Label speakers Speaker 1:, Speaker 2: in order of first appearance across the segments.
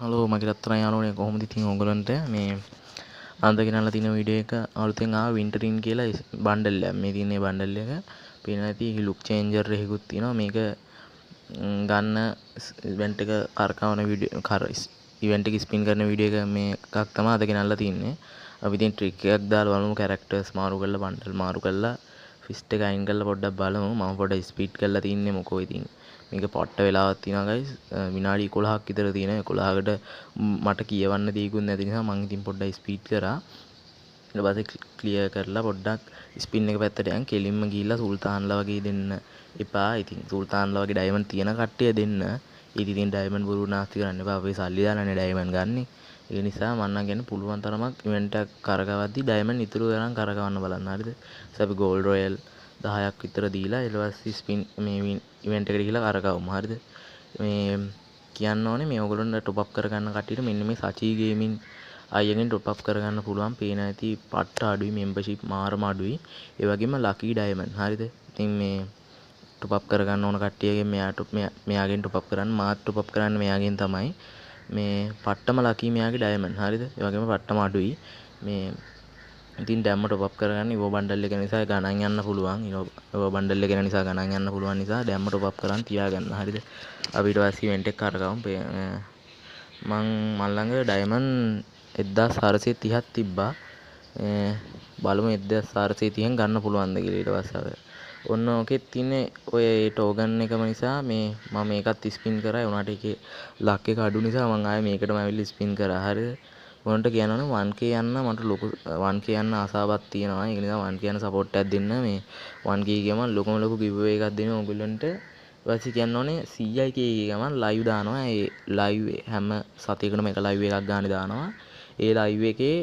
Speaker 1: Hello මගේ රත්තරන් යාළුවනේ කොහොමද ඉතින් ඕගලන්ට මේ අද ගෙනල්ලා තියෙන වීඩියෝ එක අලුතෙන් ආව වින්ටරින් කියලා බණ්ඩල් එකක් මේ තියෙන බණ්ඩල් එක පේන නැති ලුක් චේන්ජර් එකකුත් තියෙනවා මේක ගන්න ඉවෙන්ට් එක කරකවන වීඩියෝ ඉවෙන්ට් එක ස්පින් කරන වීඩියෝ එක මේ එකක් තමයි අද ගෙනල්ලා තින්නේ අපි ඉතින් ට්‍රික් එකක් දාලා බලමු කැරක්ටර්ස් මාරු කරලා බණ්ඩල් මාරු කරලා ෆිස්ට් එක අයින් කරලා පොඩ්ඩක් බලමු මම පොඩ්ඩක් ස්පීඩ් කරලා තින්නේ මොකෝ ඉතින් මේක පොට්ට වෙලාවක් තියෙනවා ගයිස් විනාඩි 11ක් විතර තියෙනවා 11කට මට කියවන්න දෙයක්වත් නැති නිසා මම ඉතින් පොඩ්ඩක් ස්පීඩ් කරා ඊට පස්සේ ක්ලියර් කරලා පොඩ්ඩක් ස්පින් එක පැත්තට යන් කෙලින්ම ගිහිල්ලා සුල්තාන්ලා වගේ දෙන්න එපා ඉතින් සුල්තාන්ලා වගේ ඩයමන්ඩ් තියෙන කට්ටිය දෙන්න ඉතින් ඩයමන්ඩ් බොරු නාස්ති කරන්න එපා අපි සල්ලි දාලානේ ඩයමන්ඩ් ගන්නෙ ඒ නිසා මම නම් කියන්නේ පුළුවන් තරමක් ඉවෙන්ට් එකක් කරකවද්දි ඩයමන්ඩ් ඉතුරු කරන් කරකවන්න බලන්න හරිද ඊට අපි ගෝල්ඩ් රොයල් 10ක් විතර දීලා ඊට පස්සේ ස්පින් මේ ඉවෙන්ට් එකට ගිහලා කරකවමු හරිද මේ කියන්න ඕනේ මේ ඔයගොල්ලන්ට টොප් අප් කරගන්න කට්ටියට මෙන්න මේ සචි ගේමින් අයියගෙන් টොප් අප් කරගන්න පුළුවන් පේන ඇති පට්ට අඩුයි මෙම්බර්ෂිප් මාරම අඩුයි ඒ වගේම ලකි ඩයමන්ඩ් හරිද ඉතින් මේ টොප් අප් කරගන්න ඕන කට්ටියගෙන් මෙයාගෙන් টොප් අප් කරන්න මාත් টොප් අප් කරන්න මෙයාගෙන් තමයි මේ පට්ටම ලකි මෙයාගේ ඩයමන්ඩ් හරිද ඒ වගේම පට්ටම අඩුයි මේ ඉතින් දැම්ම টොප් අප් කරගන්න ඉවෝ බණ්ඩල් එක නිසා ගණන් යන්න පුළුවන් ඉවෝ බණ්ඩල් එක නිසා ගණන් යන්න පුළුවන් නිසා දැම්ම টොප් අප් කරන් තියාගන්න හරිද අපි ඊට පස්සේ ඉවෙන්ට් එක කරගමු මං ළඟ ඩයමන්ඩ් 1430ක් තිබ්බා බලමු 1430න් ගන්න පුළුවන්ද කියලා ඊට පස්සේ ඔන්න ඕකෙත් තින්නේ ඔය ටෝගන් එකම නිසා මේ මම මේකත් ස්පින් කරා උනාට ඒකේ ලක් එක අඩු නිසා මං ආයේ මේකටම ඇවිල්ලා ස්පින් කරා හරිද උන්ට කියනවනේ 1k යන්න මට ලොකු 1k යන්න ආසාවක් තියෙනවා ඒක නිසා 1k යන සපෝට් එකක් දෙන්න මේ 1k ගියම ලොකු ගිව් අවේ එකක් දෙනවා ඔයගොල්ලන්ට ඊපස්සේ කියන්න ඕනේ 100k ගමන් ලයිව් දානවා ඒ ලයිව් හැම සතියකටම එක ලයිව් එකක් ගානේ දානවා ඒ ලයිව් එකේ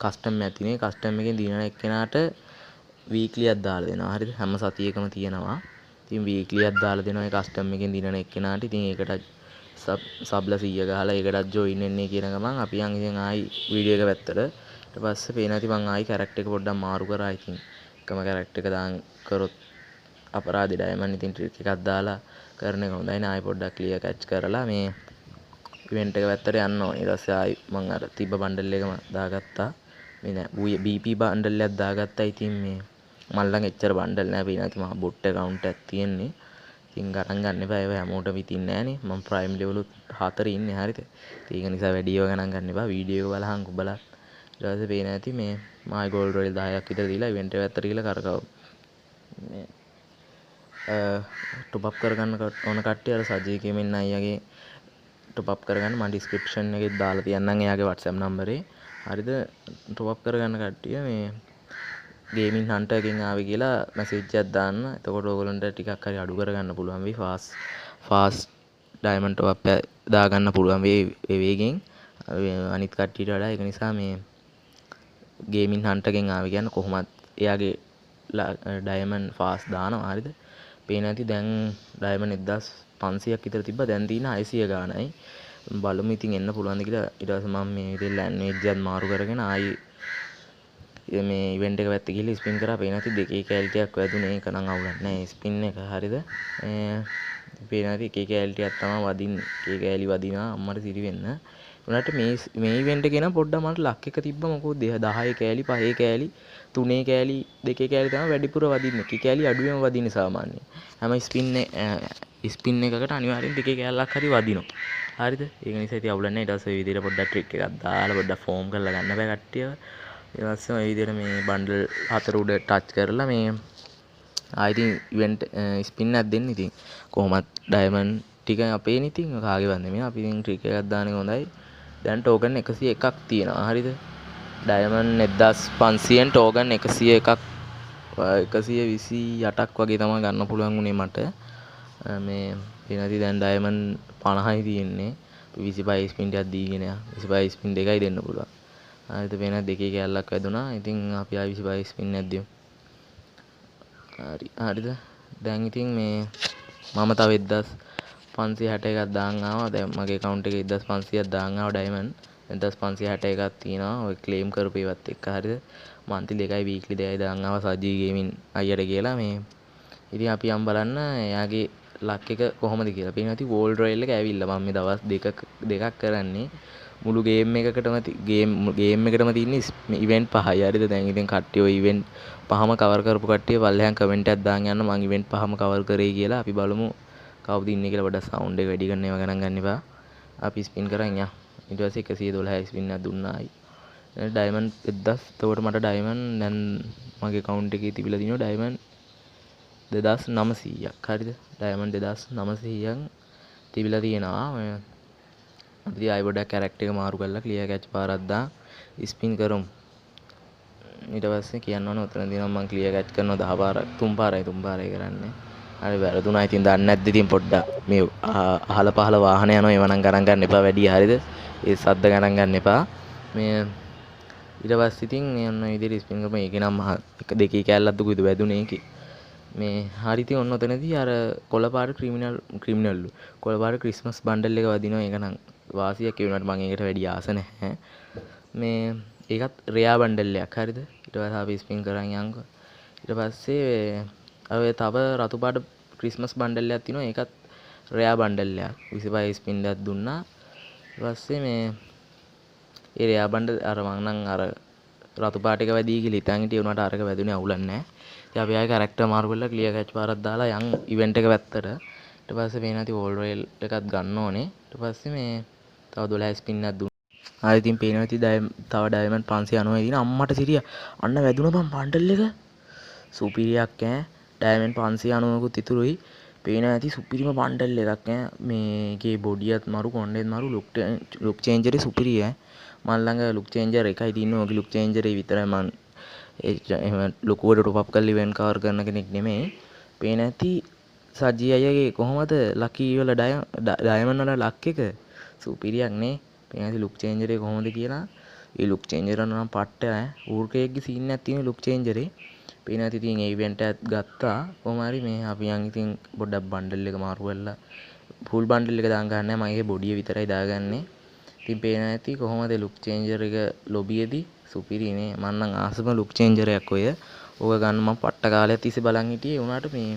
Speaker 1: කස්ටම් එකක් තියෙනවා ඒ කස්ටම් එකෙන් දිනන එක්කෙනාට වීක්ලියක් දාලා දෙනවා හරිද හැම සතියකම තියෙනවා ඉතින් වීක්ලියක් දාලා දෙනවා ඒ කස්ටම් එකෙන් දිනන එක්කෙනාට ඉතින් ඒකට සබ්ලා 100 ගහලා ඒකටත් ජොයින් වෙන්නේ කියන ගමන් අපි යන් ඉතින් ආයි වීඩියෝ එක පැත්තට ඊට පස්සේ පේන ඇති මං ආයි කැරක්ටර් එක පොඩ්ඩක් මාරු කරා ඉතින් එකම කැරක්ටර් එක දාන් කරොත් අපරාධ ඩයමන්ඩ් ඉතින් ට්‍රික් එකක් දාලා කරන එක හොඳයි නේ ආයි පොඩ්ඩක් ක්ලියර් කැච් කරලා මේ ඉවෙන්ට් එක පැත්තට යන්න ඕනේ ඊට පස්සේ ආයි මං අර තිබ්බ බණ්ඩල් එකම දාගත්තා මේ නෑ BP බණ්ඩල් එකක් දාගත්තා ඉතින් මේ මල් ළඟ එච්චර බණ්ඩල් නෑ පේන ඇති මම බොට් account එකක් තියෙන්නේ ඉතින් ගණන් ගන්න එපා ඒව හැමෝටම ඉතින් නෑනේ මම ප්‍රයිම් ලෙවල් 4 ඉන්නේ හරිද ඒක නිසා වැඩි ඒවා ගණන් ගන්න එපා වීඩියෝ එක බලහන් ඔබලා ඊට පස්සේ පේන ඇති මේ මායි ගෝල්ඩ් රොයල් 10ක් විතර දීලා ඉවෙන්ට් එක පැත්තට ගිහලා කරකවමු මේ টොප් අප් කරගන්න ඕන කට්ටිය අර සජී කෙමින් අයියාගේ টොප් අප් කරගන්න මම ඩිස්ක්‍රිප්ෂන් එකේ දාලා තියන්නම් එයාගේ WhatsApp නම්බරේ හරිද টොප් අප් කරගන්න කට්ටිය මේ ගේමින් හන්ටර් එකෙන් ආවේ කියලා මැසේජ් එකක් දාන්න එතකොට ඔයගොල්ලන්ට ටිකක් හරි අඩු කරගන්න පුළුවන් වෙයි ෆාස්ට් ඩයමන්ඩ් টොප් අප් දාගන්න පුළුවන් වෙයි ඒ වේගෙන් අනිත් කට්ටියට වඩා ඒක නිසා මේ ගේමින් හන්ටර් එකෙන් ආවේ කියන්නේ කොහොමත් එයාගේ ඩයමන්ඩ් ෆාස්ට් දානවා හරිද පේන ඇති දැන් ඩයමන්ඩ් 1500ක් විතර තිබ්බා දැන් තියෙන 600 ගානයි බලමු ඉතින් එන්න පුළුවන්ද කියලා ඊට පස්සේ මම මේ විදිහට ලැන්ග්වේජ් එකක් මාරු කරගෙන ආයි මේ ඉවෙන්ට් එක පැත්තේ ගිහලා ස්පින් කරා පේන ඇති දෙකේ කැලිටියක් වැදුනේ ඒක නම් අවුලක් නෑ ස්පින් එක හරිද පේන ඇති එකේ කැලිටියක් තමයි වදින්නේ එකේ කැලි වදිනවා අම්මට සිරි වෙන්න උනාට මේ ඉවෙන්ට් එකේ නම් පොඩ්ඩක් මට ලක් එක තිබ්බා මොකද 10 කැලි 5 කැලි 3 කැලි 2 කැලි තමයි වැඩිපුර වදින්නේ එකේ කැලි අඩුවෙන් වදින්නේ සාමාන්‍යයෙන් හැම ස්පින් එකකට අනිවාර්යෙන් 2 කැලලක් හරි වදිනවා හරිද ඒක නිසා ඉතින් අවුලක් නෑ ඊට පස්සේ මේ විදිහට පොඩ්ඩක් ට්‍රික් එකක් දාලා පොඩ්ඩක් ෆෝම් කරලා ගන්න බෑ කට්ටිය ඊට පස්සේ මේ විදිහට මේ බණ්ඩල් 4 උඩ ටච් කරලා මේ ආයි ඉතින් ඉවෙන්ට් ස්පින් එකක් දෙන්න ඉතින් කොහොමත් ඩයමන්ඩ් ටික අපේනේ ඉතින් කාගේ වන්දේ මේ අපි ඉතින් ට්‍රික් එකක් දාන එක හොඳයි දැන් ටෝකන් 101ක් තියෙනවා හරිද ඩයමන්ඩ් 1500න් ටෝකන් 101ක් 128ක් වගේ තමයි ගන්න පුළුවන් උනේ මට මේ වෙනදි දැන් ඩයමන්ඩ් 50යි තියෙන්නේ 25 ස්පින් එකක් දීගෙන 25 ස්පින් දෙකයි දෙන්න පුළුවන් හරිද වෙන දෙකේ කැලලක් වැදුනා ඉතින් අපි ආයි 25 ස්පින් එකක් දෙමු හරිද දැන් ඉතින් මේ මම තව 1561ක් දාන් ආවා දැන් මගේ account එකේ 1500ක් දාන් ආවා ඩයමන්ඩ් 1561ක් තියෙනවා ඔය ක්ලේම් කරපු ඒවත් එක්ක හරිද මන්ත්ලි 2යි වීක්ලි 2යි දාන් ආවා සජී ගේමින් අයියට කියලා මේ ඉතින් අපි යම් බලන්න එයාගේ ලක් එක කොහොමද කියලා. පේනවා ඉතින් වෝල් රොයල් එක ඇවිල්ලා මම මේ දවස් දෙකක් කරන්නේ මුළු ගේම් එකකටම ගේම් එකටම තියෙන ඉවෙන්ට් 5යි. හරිද? දැන් ඉතින් කට්ටිය ඔය ඉවෙන්ට් 5ම කවර් කරපු කට්ටිය පල්ලෙහාන් කමෙන්ට් එකක් දාන් යන්න මම ඉවෙන්ට් 5ම කවර් කරේ කියලා. අපි බලමු කවුද ඉන්නේ කියලා. පොඩ්ඩක් සවුන්ඩ් එක වැඩි කරන්න ඒවා ගණන් ගන්න එපා. අපි ස්පින් කරන් යන්න. ඊට පස්සේ 112 ස්පින් එකක් දුන්නා ආයි. ඩයමන්ඩ් 1000. එතකොට මට ඩයමන්ඩ් දැන් මගේ account එකේ තිබිලා තියෙනවා ඩයමන්ඩ් 2900ක්. හරිද? ඩයමන්ඩ් 2900ක් තිබිලා තියෙනවා. අපි ආයි පොඩ්ඩක් කැරක්ටර් එක මාරු කරලා ක්ලියර් කැච් පාරක් දාන් ස්පින් කරමු. ඊට පස්සේ කියන්න ඕනේ උතන දිනවා මම ක්ලියර් කැච් කරනවා 10 පාරක් 3 පාරයි කරන්නේ. හරි වැරදුනා. ඉතින් දන්නේ නැද්ද ඉතින් පොඩ්ඩක් මේ අහල පහල වාහන යනවා ඒව නම් ගණන් ගන්න එපා වැඩි. හරිද? ඒ සද්ද ගණන් ගන්න එපා. මේ ඊට පස්සේ ඉතින් ඔන්න විදිහට ස්පින් කරපම ඒකේ නම් එක දෙකේ කැල්ලක් දුකුයිද වැදුනේ ඒකේ. මේ හරි ඉතින් ඔන්න ඔතනදී අර කොළපාට ක්‍රිමිනල්ලු කොළපාට ක්‍රිස්මස් බන්ඩල් එක වදිනවා. ඒක නම් වාසියක් ඒ වුණාට මම ඒකට වැඩි ආස නැහැ. මේ ඒකත් රෙයා බන්ඩල් එකක්. හරිද? ඊට පස්සේ අපි ස්පින් කරන් යන්කෝ. ඊට පස්සේ ඔය තව රතු පාට ක්‍රිස්මස් බන්ඩල් එකක් තියෙනවා. ඒකත් රෙයා බන්ඩල් එකක්. 25 ස්පින් එකක් දුන්නා. ඊට පස්සේ මේ ඒ රෙයා බන්ඩල් අර මං නම් අර රතු පාට එක වැඩි කියලා හිතන් හිටියේ උනාට අරක වැදුනේ අවුලක් නැහැ. ඉතින් අපි ආයෙ කැරක්ටර් මාරු කරලා ක්ලියර් කැච් පාරක් දාලා යන් ඉවෙන්ට් එක පැත්තට. ඊට පස්සේ පේනවා ඉතින් වෝල් රොයල් එකක් ගන්න ඕනේ. ඊට පස්සේ මේ තව 12 ස්පින් එකක් දුන්නා. ආයෙ ඉතින් පේනවා ඉතින් තව ඩයමන්ඩ් 590 දින අම්මට සිරියා. අන්න වැදුනා බං බන්ඩල් එක. සුපිරියක් ඈ. ඩයමන්ඩ් 590කුත් ඉතුරුයි. පේනවා ඇති සුපිරිම බන්ඩල් එකක් ඈ. මේකේ බොඩියත් මරු කොණ්ඩෙත් මරු ලුක් චේන්ජරේ සුපිරි ඈ. මන් ළඟ ලුක් චේන්ජර් එකයි තියෙන්නේ. ඔගේ ලුක් චේන්ජරේ විතරයි මන් එහෙම ලොකුවට ටොප් අප් කරලා ඉවෙන්ට් කවර් කරන කෙනෙක් නෙමෙයි. පේන ඇති සජී අයියගේ කොහොමද ලකි වල ඩයමන්ඩ් වල ලක් එක සුපිරියක් නේ. පේන ඇති ලුක් චේන්ජරේ කොහොමද කියලා. ඒ ලුක් චේන්ජර් නම් පට්ට ඈ. ඌර්කේක්ගේ සීන් එකක් තියෙන ලුක් චේන්ජරේ. පේන ඇති ඉතින් ඒ ඉවෙන්ට් එකත් ගත්තා. කොහොම හරි මේ අපි යන් ඉතින් පොඩ්ඩක් බන්ඩල් එක මාරු කරලා ෆුල් බන්ඩල් එක දාන් ගන්නෑ. මම ඒකේ බොඩිය විතරයි දාගන්නේ. ඉතින් පේන ඇති කොහොමද ලුක් චේන්ජර් එක ලොබියේදී සුපිරිනේ. මම නම් ආසම ලුක් චේන්ජරයක් ඔය. ඕක ගන්න මම පට්ට කාලයක් තිස්සේ බලන් හිටියේ. උනාට මේ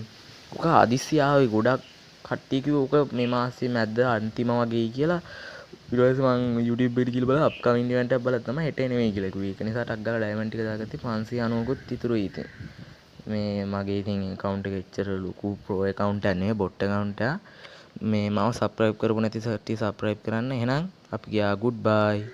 Speaker 1: ඕක හදිස්සි ආවේ ගොඩක් කට්ටිය කිව්වා ඕක මේ මාසේ මැද්ද අන්තිම වගේ කියලා. ඊට පස්සේ මම YouTube එකට ගිහලා බලලා අප්කමින් ඉවෙන්ට් එකක් බලලා තමයි හෙට නෙමෙයි කියලා කිව්වේ. ඒක නිසා ටක් ගාලා ඩයමන්ඩ් ටික දාගත්තේ 590කුත් ඉතුරුයි ඉතින්. මේ මගේ ඉතින් account එක එච්චර ලොකු pro account එකක් නෙවෙයි bot account එකක්. මේ මම subscribe කරපු නැති සර්ටි subscribe කරන්න. එහෙනම් අපි ගියා goodbye.